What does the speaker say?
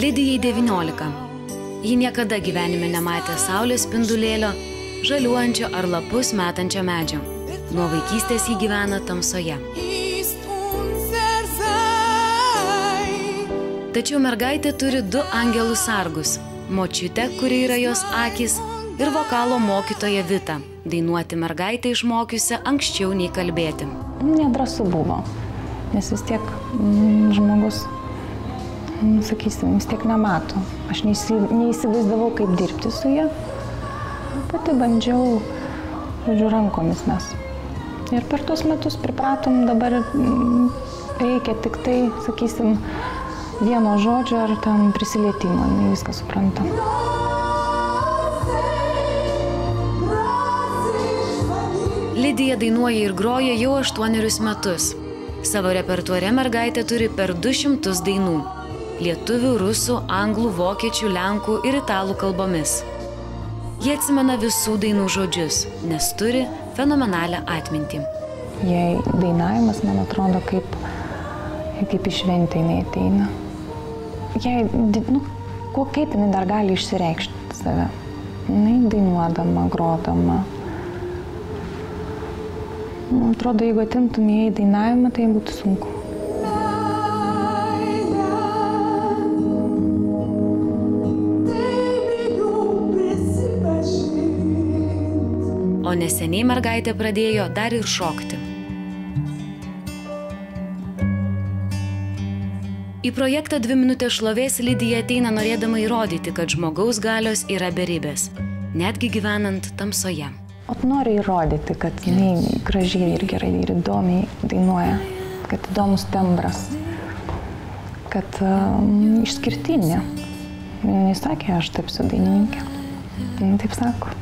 Lidijai 19. Ji niekada gyvenime nematė saulės spindulėlio, žaliuojančio ar lapus metančio medžio. Nuo vaikystės ji gyvena tamsoje. Tačiau mergaitė turi 2 angelus sargus – močiutę, kuri yra jos akys, ir vokalo mokytoją Vitą, dainuoti mergaitę išmokiusią anksčiau nei kalbėti. Nedrąsu buvo, nes vis tiek žmogus, sakysim, vis tiek nemato. Aš neįsivaizdavau, kaip dirbti su ja. Pati bandžiau, rankomis mes. Ir per tuos metus pripratom, dabar reikia tik tai, sakysim, vieno žodžio ar ten prisilietimo, jinai viską supranta. Lidija dainuoja ir groja jau 8 metus. Savo repertuare mergaitė turi per 200 dainų – lietuvių, rusų, anglų, vokiečių, lenkų ir italų kalbomis. Jie atsimena visų dainų žodžius, nes turi fenomenalią atmintį. Jei dainavimas, man atrodo, kaip į šventę jinai ateina. Kaip jinai dar gali išsireikšti save? Jinai dainuodama, grodama. Man atrodo, jeigu atimtum ją į dainavimą, tai būtų sunku. O neseniai mergaitė pradėjo dar ir šokti. Į projektą 2 minutės šlovės Lidija ateina norėdama įrodyti, kad žmogaus galios yra beribės, netgi gyvenant tamsoje. Noriu įrodyti, kad jinai gražiai ir gerai ir įdomiai dainuoja, kad įdomus tembras, kad išskirtinė. Jinai sakė, aš tapsiu dainininkė. Jinai taip sako.